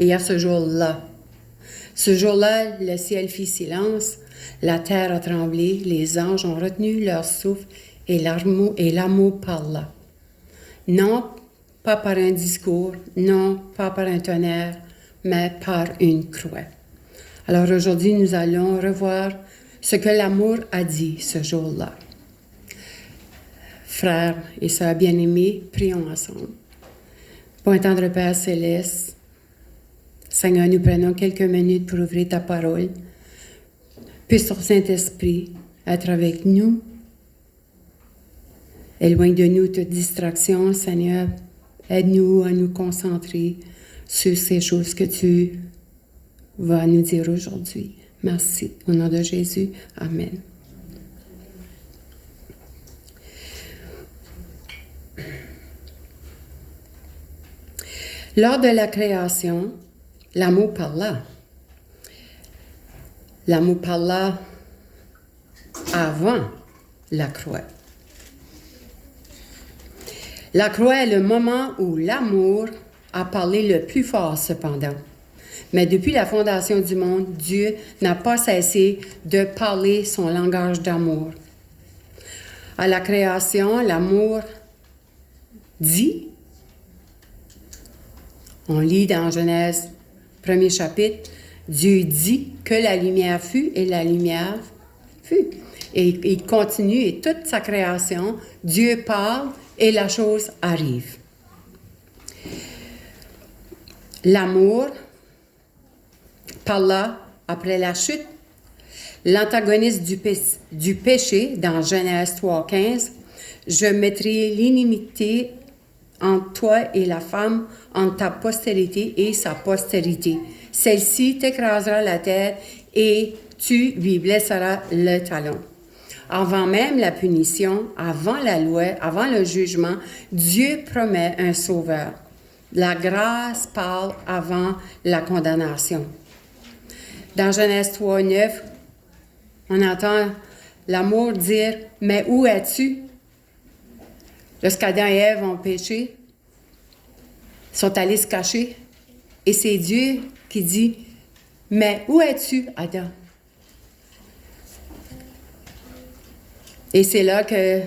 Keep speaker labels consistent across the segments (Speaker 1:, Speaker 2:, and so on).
Speaker 1: Et à ce jour-là, le ciel fit silence, la terre a tremblé, les anges ont retenu leur souffle et l'amour parla. Non pas par un discours, non pas par un tonnerre, mais par une croix. Alors aujourd'hui, nous allons revoir ce que l'amour a dit ce jour-là. Frères et sœurs bien-aimés, prions ensemble. Bon tendre Père céleste, Seigneur, nous prenons quelques minutes pour ouvrir ta parole. Puisse ton Saint-Esprit être avec nous. Éloigne de nous toute distraction, Seigneur. Aide-nous à nous concentrer sur ces choses que tu vas nous dire aujourd'hui. Merci. Au nom de Jésus. Amen. Lors de la création, l'amour parla. L'amour parla avant la croix. La croix est le moment où l'amour a parlé le plus fort cependant. Mais depuis la fondation du monde, Dieu n'a pas cessé de parler son langage d'amour. À la création, l'amour dit, on lit dans Genèse, premier chapitre, Dieu dit que la lumière fut et la lumière fut. Et il continue, et toute sa création, Dieu parle et la chose arrive. L'amour parla après la chute. L'antagoniste du péché, dans Genèse 3,15, « Je mettrai l'inimité entre toi et la femme, entre ta postérité et sa postérité. Celle-ci t'écrasera la tête et tu lui blesseras le talon. » Avant même la punition, avant la loi, avant le jugement, Dieu promet un sauveur. La grâce parle avant la condamnation. Dans Genèse 3,9, on entend l'amour dire « Mais où es-tu? » Lorsqu'Adam et Ève ont péché, ils sont allés se cacher. Et c'est Dieu qui dit « Mais où es-tu, Adam? » Et c'est là que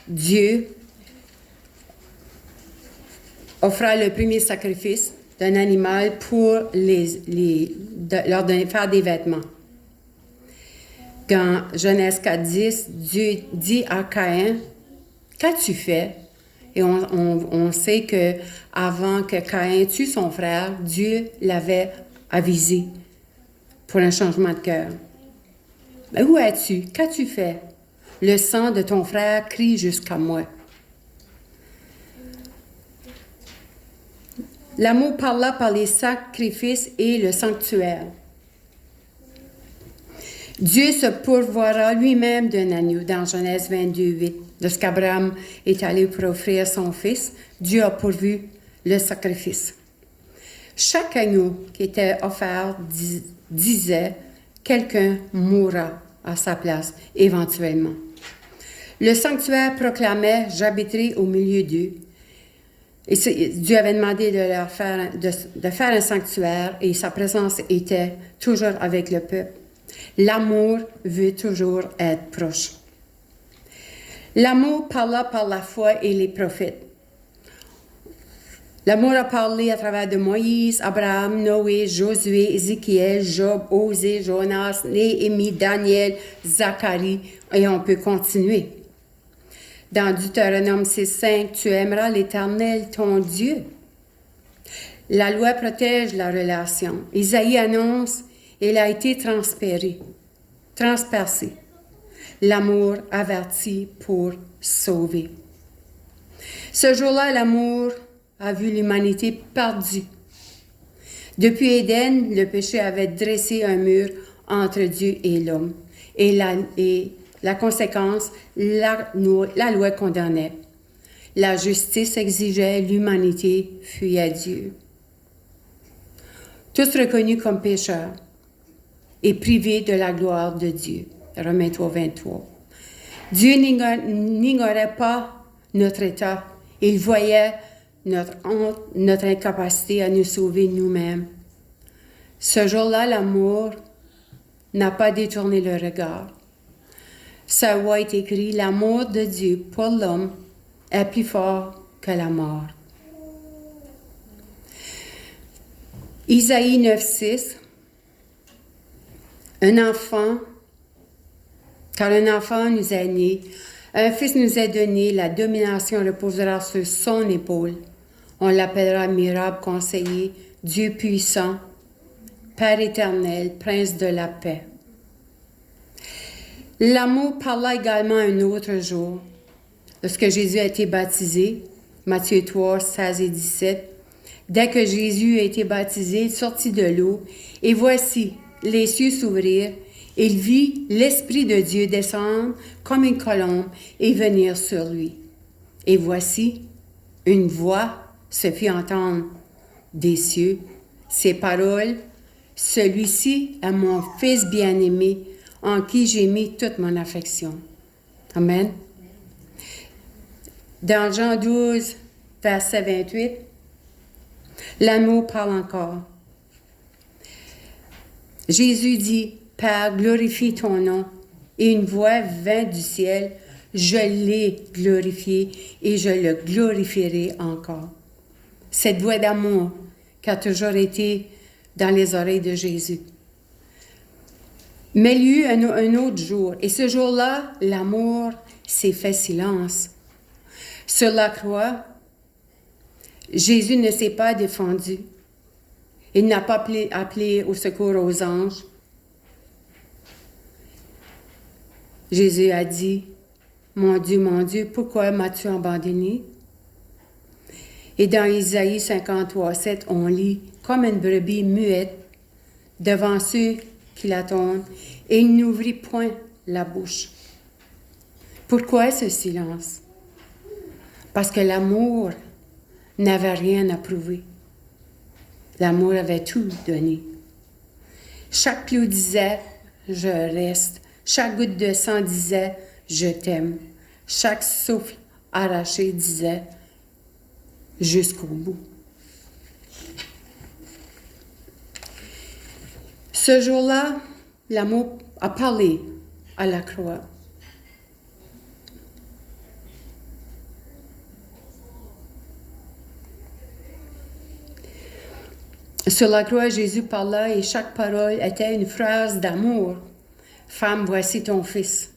Speaker 1: Dieu offra le premier sacrifice d'un animal pour leur faire des vêtements. Dans Genèse 4,10, Dieu dit à Caïn, « Qu'as-tu fait? » Et on sait que avant que Caïn tue son frère, Dieu l'avait avisé pour un changement de cœur. « Mais où es-tu? Qu'as-tu fait? Le sang de ton frère crie jusqu'à moi. » L'amour parla par les sacrifices et le sanctuaire. Dieu se pourvoira lui-même d'un agneau dans Genèse 22,8. Lorsqu'Abraham est allé pour offrir son fils, Dieu a pourvu le sacrifice. Chaque agneau qui était offert disait « Quelqu'un mourra à sa place éventuellement. » Le sanctuaire proclamait « J'habiterai au milieu d'eux ». Et Dieu avait demandé de faire un sanctuaire et sa présence était toujours avec le peuple. L'amour veut toujours être proche. L'amour parla par la foi et les prophètes. L'amour a parlé à travers de Moïse, Abraham, Noé, Josué, Ézéchiel, Job, Osée, Jonas, Néhémie, Daniel, Zacharie, et on peut continuer. Dans Deutéronome 6,5, « Tu aimeras l'Éternel, ton Dieu. » La loi protège la relation. Isaïe annonce, elle a été transpercée. L'amour avertit pour sauver. Ce jour-là, l'amour a vu l'humanité perdue. Depuis Éden, le péché avait dressé un mur entre Dieu et l'homme. Et la conséquence, la loi condamnait. La justice exigeait, l'humanité fuyait Dieu. Tous reconnus comme pécheurs et privés de la gloire de Dieu. Romains 3,23. Dieu n'ignorait pas notre état. Il voyait notre honte, notre incapacité à nous sauver nous-mêmes. Ce jour-là, l'amour n'a pas détourné le regard. Ça va être écrit, l'amour de Dieu pour l'homme est plus fort que la mort. Isaïe 9,6. Car un enfant nous est né, un fils nous est donné, la domination reposera sur son épaule. On l'appellera admirable conseiller, Dieu puissant, Père éternel, Prince de la paix. L'amour parla également un autre jour, lorsque Jésus a été baptisé, Matthieu 3, 16 et 17. Dès que Jésus a été baptisé, il sortit de l'eau, et voici, les cieux s'ouvrirent, et il vit l'Esprit de Dieu descendre comme une colombe et venir sur lui. Et voici, une voix se fit entendre des cieux, ces paroles, celui-ci est mon Fils bien-aimé, en qui j'ai mis toute mon affection. Amen. Dans Jean 12, verset 28, l'amour parle encore. Jésus dit, Père, glorifie ton nom. Et une voix vint du ciel, je l'ai glorifié et je le glorifierai encore. Cette voix d'amour qui a toujours été dans les oreilles de Jésus. Mais il y eut un autre jour, et ce jour-là, l'amour s'est fait silence. Sur la croix, Jésus ne s'est pas défendu. Il n'a pas appelé au secours aux anges. Jésus a dit, mon Dieu, pourquoi m'as-tu abandonné? Et dans Isaïe 53, 7, on lit, comme une brebis muette devant ceux qui l'attendent, et il n'ouvrit point la bouche. Pourquoi ce silence? Parce que l'amour n'avait rien à prouver. L'amour avait tout donné. Chaque clou disait, je reste. Chaque goutte de sang disait, je t'aime. Chaque souffle arraché disait, jusqu'au bout. Ce jour-là, l'amour a parlé à la croix. Sur la croix, Jésus parla et chaque parole était une phrase d'amour. Femme, voici ton fils.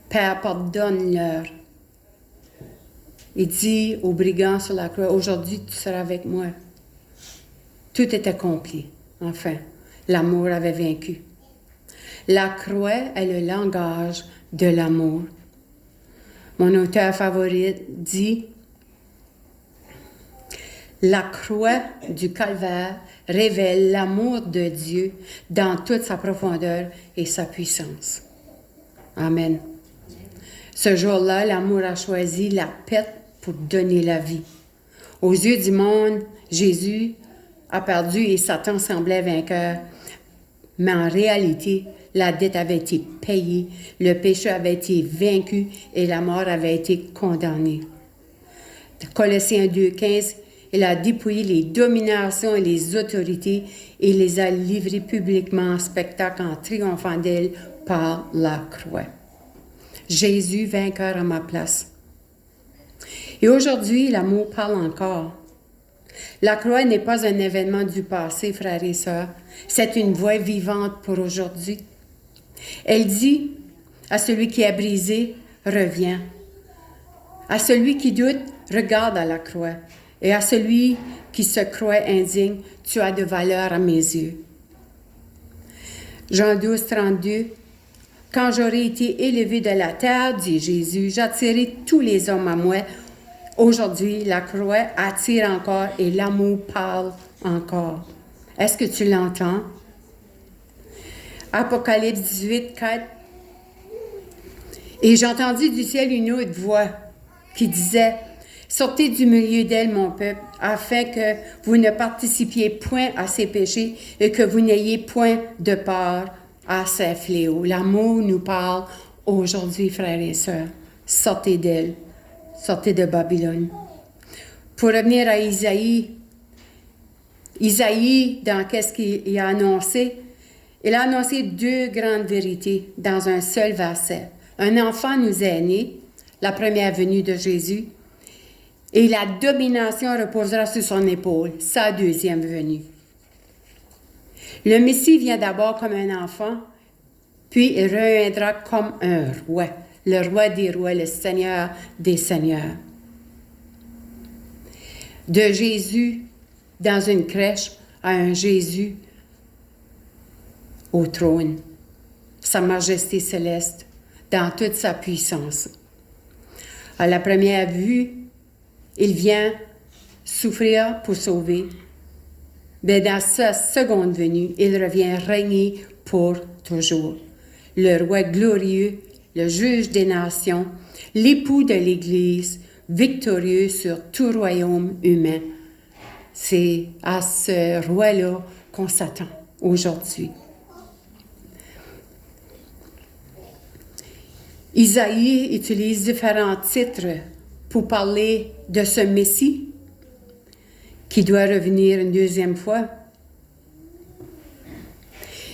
Speaker 1: Père, pardonne-leur. Il dit aux brigands sur la croix, aujourd'hui tu seras avec moi. Tout est accompli. Enfin, l'amour avait vaincu. La croix est le langage de l'amour. Mon auteur favori dit, la croix du calvaire révèle l'amour de Dieu dans toute sa profondeur et sa puissance. Amen. Ce jour-là, l'amour a choisi la perte pour donner la vie. Aux yeux du monde, Jésus a perdu et Satan semblait vainqueur. Mais en réalité, la dette avait été payée, le péché avait été vaincu et la mort avait été condamnée. Colossiens 2,15, il a dépouillé les dominations et les autorités et les a livrées publiquement en spectacle en triomphant d'elles par la croix. Jésus vainqueur à ma place. Et aujourd'hui, l'amour parle encore. La croix n'est pas un événement du passé, frères et sœurs. C'est une voix vivante pour aujourd'hui. Elle dit à celui qui est brisé, reviens. À celui qui doute, regarde à la croix. Et à celui qui se croit indigne, tu as de valeur à mes yeux. Jean 12, 32. Quand j'aurai été élevé de la terre, dit Jésus, j'attirerai tous les hommes à moi. Aujourd'hui, la croix attire encore et l'amour parle encore. Est-ce que tu l'entends? Apocalypse 18, 4. Et j'entendis du ciel une autre voix qui disait, sortez du milieu d'elle, mon peuple, afin que vous ne participiez point à ses péchés et que vous n'ayez point de part à ses fléaux. L'amour nous parle aujourd'hui, frères et sœurs. Sortez d'elle. Sortez de Babylone. Pour revenir à Isaïe, dans qu'est-ce qu'il a annoncé? Il a annoncé deux grandes vérités dans un seul verset. Un enfant nous est né, la première venue de Jésus, et la domination reposera sur son épaule, sa deuxième venue. Le Messie vient d'abord comme un enfant, puis il reviendra comme un roi, le roi des rois, le Seigneur des seigneurs. De Jésus dans une crèche à un Jésus au trône, sa majesté céleste, dans toute sa puissance. À la première vue, il vient souffrir pour sauver. Mais dans sa seconde venue, il revient régner pour toujours. Le roi glorieux, le juge des nations, l'époux de l'Église, victorieux sur tout royaume humain. C'est à ce roi-là qu'on s'attend aujourd'hui. Isaïe utilise différents titres pour parler de ce Messie qui doit revenir une deuxième fois.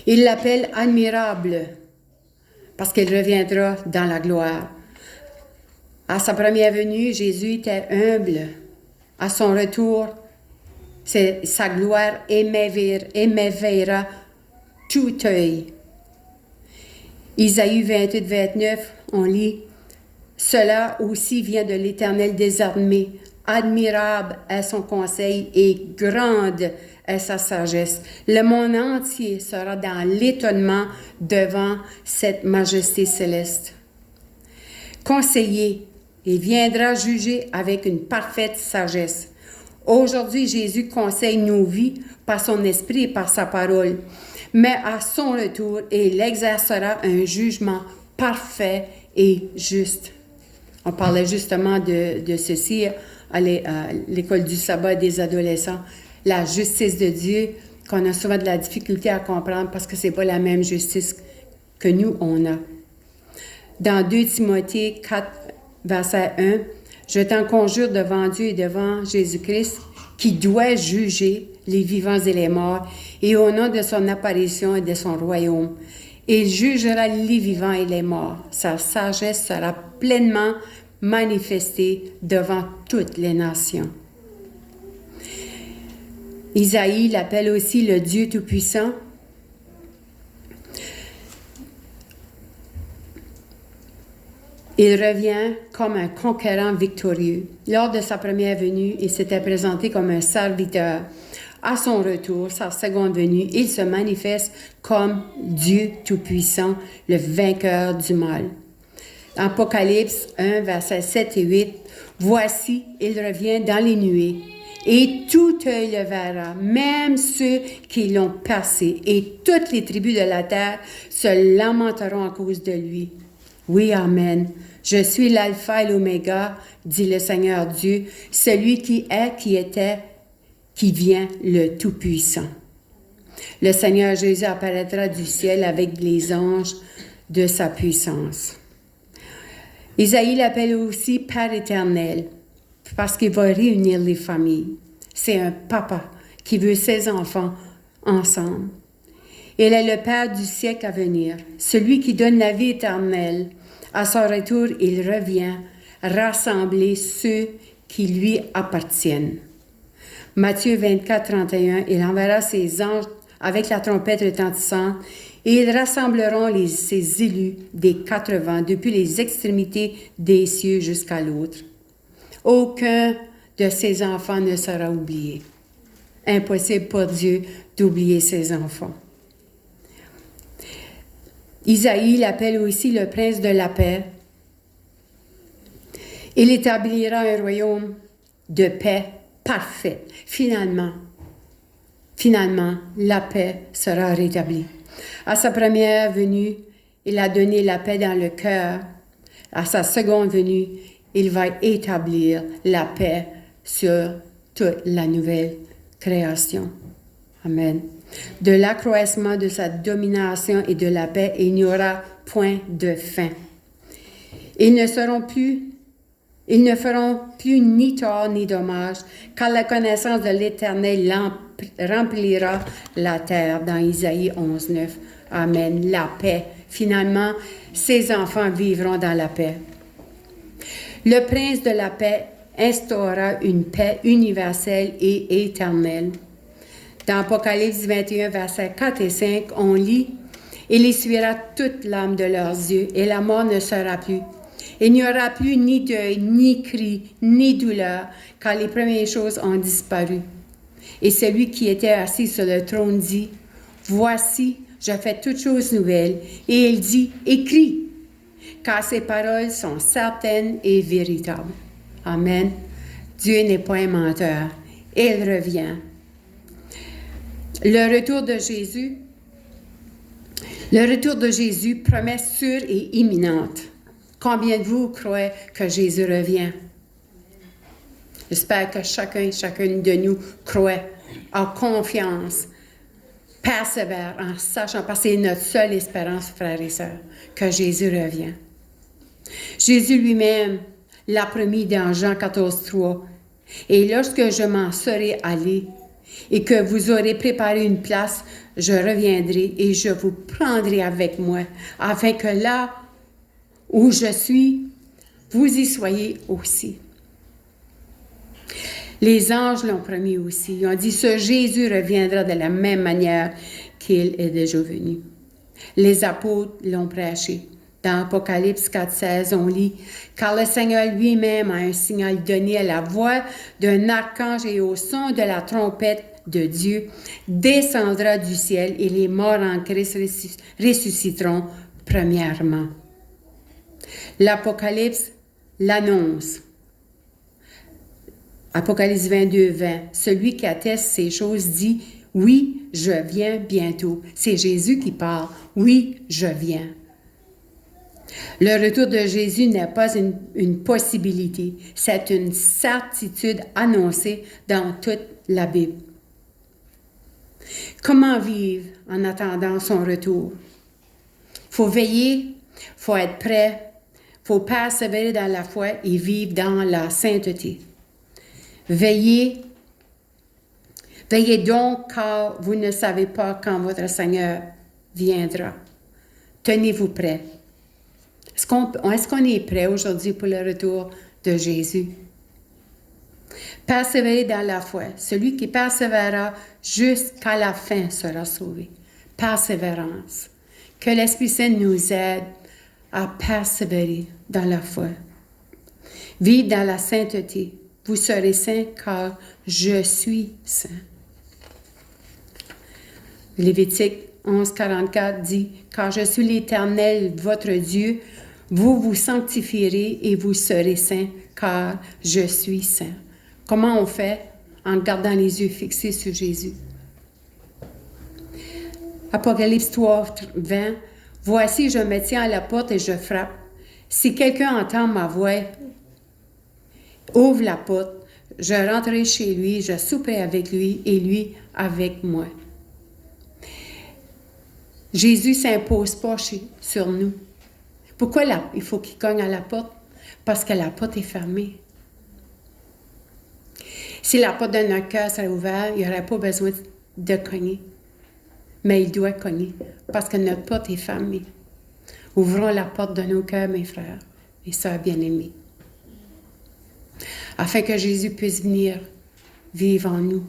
Speaker 1: Il l'appelle admirable parce qu'il reviendra dans la gloire. À sa première venue, Jésus était humble. À son retour, sa gloire émerveillera tout œil. Isaïe 28, 29, on lit « Cela aussi vient de l'Éternel des armées. Admirable est son conseil et grande est sa sagesse. Le monde entier sera dans l'étonnement devant cette majesté céleste. Conseiller, il viendra juger avec une parfaite sagesse. Aujourd'hui, Jésus conseille nos vies par son esprit et par sa parole. Mais à son retour, il exercera un jugement parfait et juste. On parlait justement de ceci à l'école du sabbat des adolescents. La justice de Dieu, qu'on a souvent de la difficulté à comprendre parce que ce n'est pas la même justice que nous, on a. Dans 2 Timothée 4, verset 1, « Je t'en conjure devant Dieu et devant Jésus-Christ, qui doit juger les vivants et les morts, et au nom de son apparition et de son royaume. Il jugera les vivants et les morts. Sa sagesse sera pleinement manifestée devant toutes les nations. » Isaïe l'appelle aussi le Dieu Tout-Puissant. Il revient comme un conquérant victorieux. Lors de sa première venue, il s'était présenté comme un serviteur. À son retour, sa seconde venue, il se manifeste comme Dieu Tout-Puissant, le vainqueur du mal. Apocalypse 1, versets 7 et 8. « Voici, il revient dans les nuées, et tout œil le verra, même ceux qui l'ont percé, et toutes les tribus de la terre se lamenteront à cause de lui. » Oui, amen. Je suis l'alpha et l'oméga, dit le Seigneur Dieu, celui qui est, qui était, qui vient, le Tout-Puissant. Le Seigneur Jésus apparaîtra du ciel avec les anges de sa puissance. Isaïe l'appelle aussi Père éternel, parce qu'il va réunir les familles. C'est un papa qui veut ses enfants ensemble. Il est le Père du siècle à venir, celui qui donne la vie éternelle. À son retour, il revient rassembler ceux qui lui appartiennent. Matthieu 24, 31, il enverra ses anges avec la trompette retentissante et ils rassembleront ses élus des 4 vents, depuis les extrémités des cieux jusqu'à l'autre. Aucun de ses enfants ne sera oublié. Impossible pour Dieu d'oublier ses enfants. Isaïe l'appelle aussi le prince de la paix. Il établira un royaume de paix parfait. Finalement, la paix sera rétablie. À sa première venue, il a donné la paix dans le cœur. À sa seconde venue, il va établir la paix sur toute la nouvelle création. Amen. De l'accroissement de sa domination et de la paix, il n'y aura point de fin. Ils ne seront plus Ils ne feront plus ni tort ni dommage, car la connaissance de l'Éternel remplira la terre. Dans Isaïe 11, 9. Amen. La paix. Finalement, ses enfants vivront dans la paix. Le prince de la paix instaura une paix universelle et éternelle. Dans Apocalypse 21, versets 4 et 5, on lit « Il essuiera toute l'âme de leurs yeux, et la mort ne sera plus. Il n'y aura plus ni deuil, ni cri, ni douleur, car les premières choses ont disparu. » Et celui qui était assis sur le trône dit « Voici, je fais toutes choses nouvelles. » Et il dit « Écris, car ces paroles sont certaines et véritables. » Amen. Dieu n'est pas un menteur. Il revient. Le retour de Jésus, promesse sûre et imminente. Combien de vous croient que Jésus revient? J'espère que chacune de nous croit, a confiance, persévère en sachant, parce que c'est notre seule espérance, frères et sœurs, que Jésus revient. Jésus lui-même l'a promis dans Jean 14, 3. « Et lorsque je m'en serai allé et que vous aurez préparé une place, je reviendrai et je vous prendrai avec moi, afin que là où je suis, vous y soyez aussi. » Les anges l'ont promis aussi. Ils ont dit, ce Jésus reviendra de la même manière qu'il est déjà venu. Les apôtres l'ont prêché. Dans Apocalypse 4,16, on lit « Car le Seigneur lui-même a un signal donné à la voix d'un archange et au son de la trompette de Dieu, descendra du ciel et les morts en Christ ressusciteront premièrement. » L'Apocalypse l'annonce. Apocalypse 22, 20. Celui qui atteste ces choses dit « Oui, je viens bientôt. » C'est Jésus qui parle. « Oui, je viens. » Le retour de Jésus n'est pas une possibilité, c'est une certitude annoncée dans toute la Bible. Comment vivre en attendant son retour? Il faut veiller, il faut être prêt, il faut persévérer dans la foi et vivre dans la sainteté. Veillez donc, car vous ne savez pas quand votre Seigneur viendra. Tenez-vous prêts. Est-ce qu'on est prêt aujourd'hui pour le retour de Jésus? Persévérer dans la foi. Celui qui persévérera jusqu'à la fin sera sauvé. Persévérance. Que l'Esprit Saint nous aide à persévérer dans la foi. Vivre dans la sainteté. Vous serez saints car je suis saint. Lévitique 11,44 dit « Car je suis l'Éternel, votre Dieu, vous vous sanctifierez et vous serez saints, car je suis saint. » Comment on fait? En gardant les yeux fixés sur Jésus. Apocalypse 3, 20. « Voici, je me tiens à la porte et je frappe. Si quelqu'un entend ma voix, ouvre la porte, je rentrerai chez lui, je souperai avec lui et lui avec moi. » Jésus ne s'impose pas sur nous. Pourquoi il faut qu'il cogne à la porte? Parce que la porte est fermée. Si la porte de notre cœur serait ouverte, il n'y aurait pas besoin de cogner. Mais il doit cogner parce que notre porte est fermée. Ouvrons la porte de nos cœurs, mes frères et sœurs bien-aimés, afin que Jésus puisse venir vivre en nous,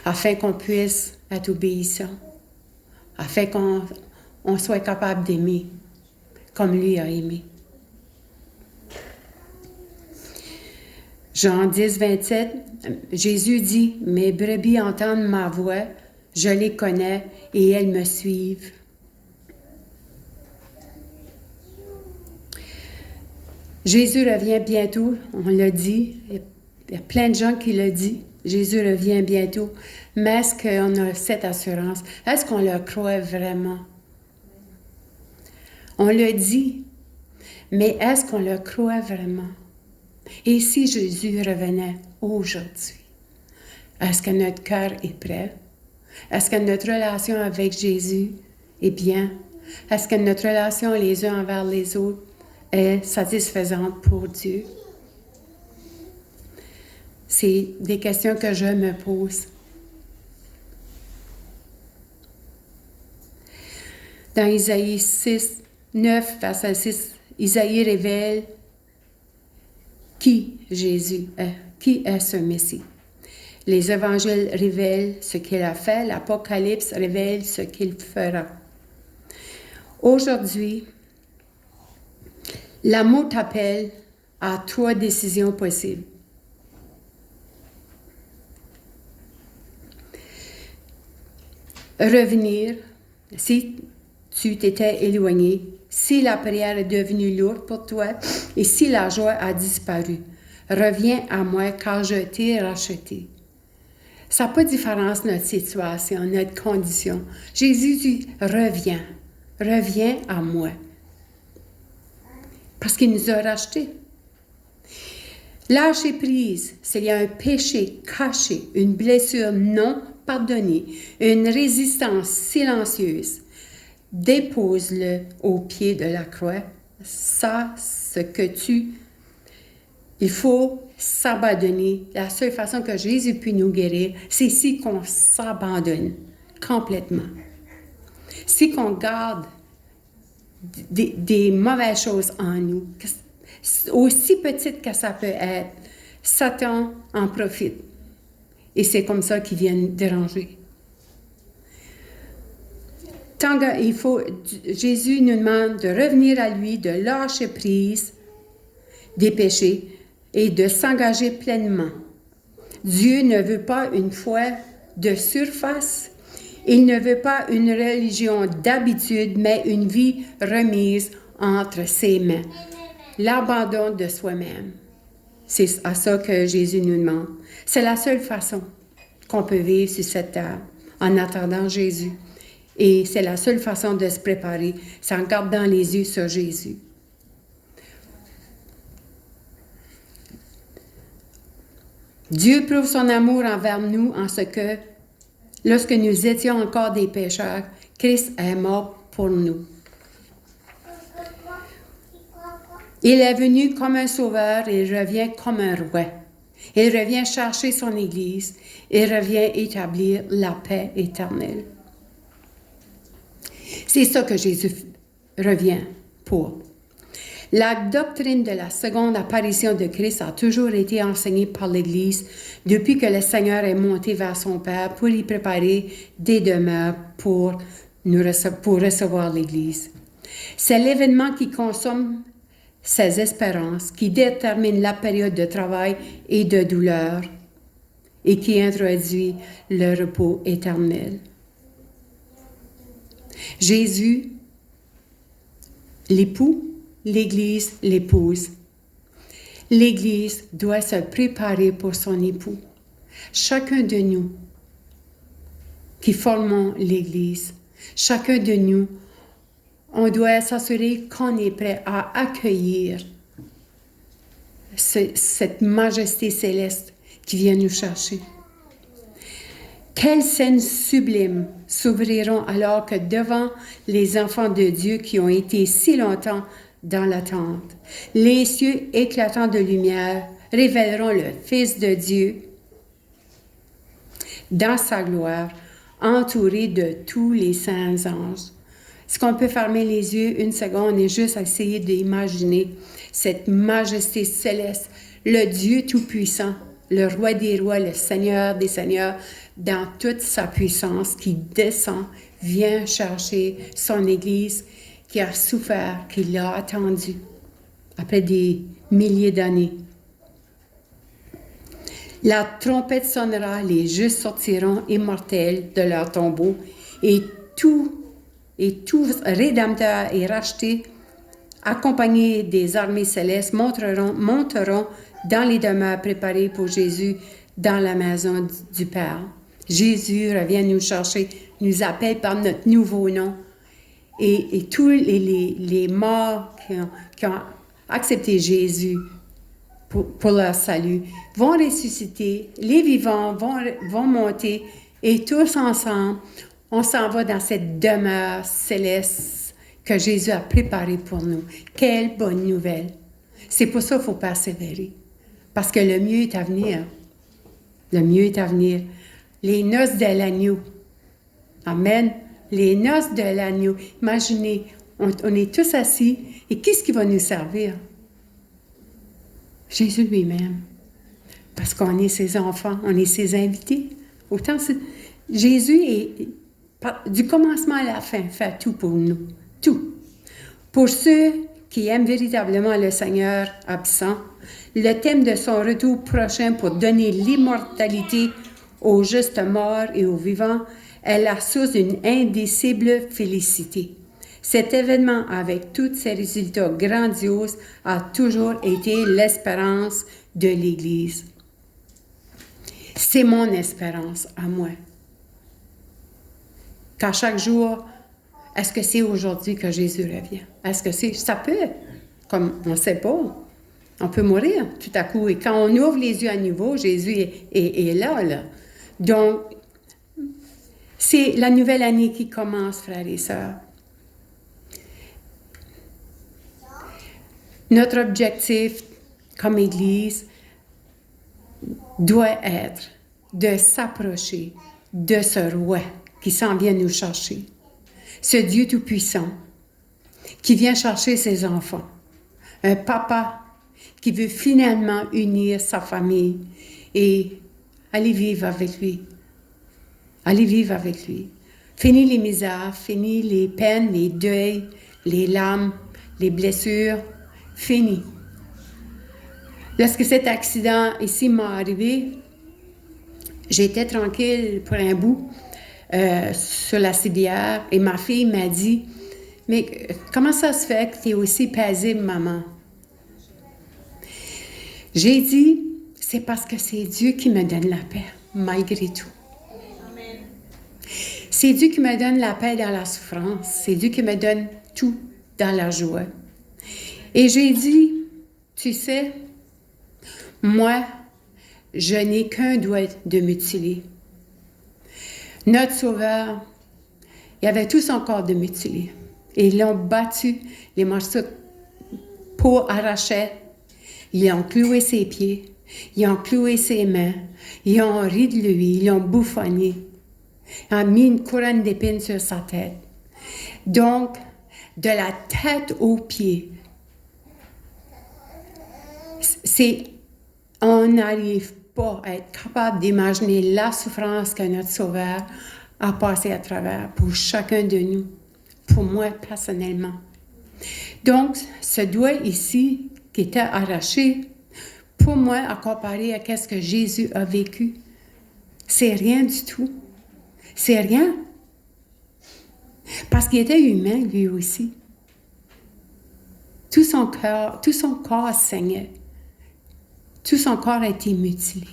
Speaker 1: afin qu'on puisse être obéissant, afin qu'on soit capable d'aimer comme lui a aimé. Jean 10, 27, Jésus dit, « Mes brebis entendent ma voix, je les connais et elles me suivent. » Jésus revient bientôt, on l'a dit, il y a plein de gens qui l'ont dit, Jésus revient bientôt, mais est-ce qu'on a cette assurance? Est-ce qu'on le croit vraiment? On le dit, mais est-ce qu'on le croit vraiment? Et si Jésus revenait aujourd'hui, est-ce que notre cœur est prêt? Est-ce que notre relation avec Jésus est bien? Est-ce que notre relation les uns envers les autres est satisfaisante pour Dieu? C'est des questions que je me pose. Dans Isaïe 9, verset 6, Isaïe révèle qui Jésus est, qui est ce Messie. Les évangiles révèlent ce qu'il a fait, l'Apocalypse révèle ce qu'il fera. Aujourd'hui, l'amour t'appelle à 3 décisions possibles. Revenir, si tu t'étais éloigné, si la prière est devenue lourde pour toi et si la joie a disparu. Reviens à moi car je t'ai racheté. Ça n'a pas de différence notre situation, notre condition. Jésus dit, reviens à moi. Parce qu'il nous a rachetés. Lâcher prise, s'il y a un péché caché, une blessure non pardonnée, une résistance silencieuse, dépose-le au pied de la croix. Il faut s'abandonner. La seule façon que Jésus peut nous guérir, c'est si qu'on s'abandonne complètement. Si qu'on garde des mauvaises choses en nous, aussi petites que ça peut être, Satan en profite. Et c'est comme ça qu'il vient déranger. Jésus nous demande de revenir à lui, de lâcher prise des péchés et de s'engager pleinement. Dieu ne veut pas une foi de surface. Il ne veut pas une religion d'habitude, mais une vie remise entre ses mains. L'abandon de soi-même. C'est à ça que Jésus nous demande. C'est la seule façon qu'on peut vivre sur cette terre, en attendant Jésus. Et c'est la seule façon de se préparer, c'est en gardant les yeux sur Jésus. Dieu prouve son amour envers nous en ce que, lorsque nous étions encore des pécheurs, Christ est mort pour nous. Il est venu comme un sauveur et il revient comme un roi. Il revient chercher son Église. Il revient établir la paix éternelle. C'est ça que Jésus revient pour. La doctrine de la seconde apparition de Christ a toujours été enseignée par l'Église depuis que le Seigneur est monté vers son Père pour y préparer des demeures pour recevoir l'Église. C'est l'événement qui consomme ses espérances, qui détermine la période de travail et de douleur et qui introduit le repos éternel. Jésus, l'époux, l'Église, l'épouse. L'Église doit se préparer pour son époux. Chacun de nous qui formons l'Église, chacun de nous, on doit s'assurer qu'on est prêt à accueillir cette majesté céleste qui vient nous chercher. Quelles scènes sublimes s'ouvriront alors que devant les enfants de Dieu qui ont été si longtemps dans l'attente, les cieux éclatants de lumière révéleront le Fils de Dieu dans sa gloire, entouré de tous les saints anges. Est-ce qu'on peut fermer les yeux une seconde et juste essayer d'imaginer cette majesté céleste, le Dieu Tout-Puissant, le Roi des Rois, le Seigneur des Seigneurs, dans toute sa puissance, qui descend, vient chercher son Église, qui a souffert, qui l'a attendu, après des milliers d'années. La trompette sonnera, les justes sortiront immortels de leur tombeau, et tout rédempteur et racheté, accompagné des armées célestes, monteront dans les demeures préparées pour Jésus dans la maison du Père. Jésus revient nous chercher, nous appelle par notre nouveau nom. Et tous les morts qui ont accepté Jésus pour leur salut vont ressusciter, les vivants vont monter et tous ensemble, on s'en va dans cette demeure céleste que Jésus a préparé pour nous. Quelle bonne nouvelle! C'est pour ça qu'il faut persévérer. Parce que le mieux est à venir. Le mieux est à venir. Les noces de l'agneau. Amen. Les noces de l'agneau. Imaginez, on est tous assis et qu'est-ce qui va nous servir? Jésus lui-même. Parce qu'on est ses enfants, on est ses invités. Autant Jésus est, du commencement à la fin, fait tout pour nous. Tout. Pour ceux qui aiment véritablement le Seigneur absent, le thème de son retour prochain pour donner l'immortalité aux justes morts et aux vivants est la source d'une indicible félicité. Cet événement, avec tous ses résultats grandioses, a toujours été l'espérance de l'Église. C'est mon espérance à moi. Qu'à chaque jour, est-ce que c'est aujourd'hui que Jésus revient? Est-ce que c'est... Ça peut, comme on ne sait pas. On peut mourir tout à coup. Et quand on ouvre les yeux à nouveau, Jésus est là. Donc, c'est la nouvelle année qui commence, frères et sœurs. Notre objectif comme Église doit être de s'approcher de ce roi qui s'en vient nous chercher. Ce Dieu tout-puissant qui vient chercher ses enfants. Un papa qui veut finalement unir sa famille et aller vivre avec lui. Aller vivre avec lui. Fini les misères, fini les peines, les deuils, les larmes, les blessures. Fini. Lorsque cet accident ici m'est arrivé, j'étais tranquille pour un bout sur la civière et ma fille m'a dit « Mais comment ça se fait que tu es aussi paisible, maman? » J'ai dit « C'est parce que c'est Dieu qui me donne la paix, malgré tout. » C'est Dieu qui me donne la paix dans la souffrance. C'est Dieu qui me donne tout dans la joie. Et j'ai dit, tu sais, moi, je n'ai qu'un doigt de mutilé. Notre Sauveur, il avait tout son corps de mutilé. Et ils l'ont battu, les morceaux de peau arrachés. Ils ont cloué ses pieds, ils ont cloué ses mains, ils ont ri de lui, ils l'ont bouffonné. Ils ont mis une couronne d'épines sur sa tête. Donc, de la tête aux pieds, on n'arrive pas à être capable d'imaginer la souffrance que notre Sauveur a passée à travers pour chacun de nous, pour moi personnellement. Donc, ce doigt ici qui était arraché, pour moi, à comparer à ce que Jésus a vécu, c'est rien du tout. C'est rien. Parce qu'il était humain, lui aussi. Tout son corps saignait. Tout son corps a été mutilé.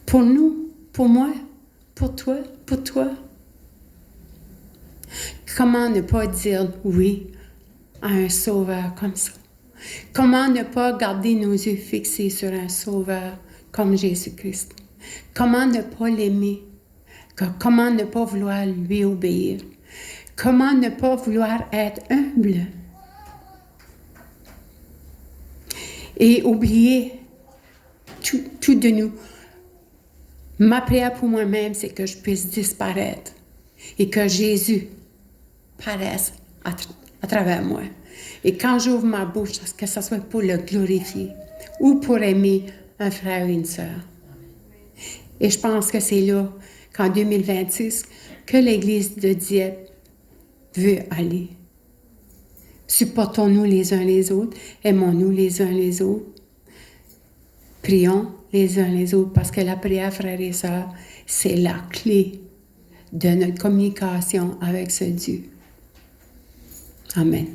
Speaker 1: Pour nous, pour moi, pour toi. Comment ne pas dire oui à un sauveur comme ça? Comment ne pas garder nos yeux fixés sur un sauveur comme Jésus-Christ? Comment ne pas l'aimer? Comment ne pas vouloir lui obéir? Comment ne pas vouloir être humble? Et oublier tout de nous. Ma prière pour moi-même, c'est que je puisse disparaître et que Jésus paraisse à travers moi. Et quand j'ouvre ma bouche, que ce soit pour le glorifier ou pour aimer un frère ou une sœur. Et je pense que c'est là, qu'en 2026, que l'Église de Dieppe veut aller. Supportons-nous les uns les autres, aimons-nous les uns les autres, prions les uns les autres, parce que la prière, frères et sœurs, c'est la clé de notre communication avec ce Dieu. Amen.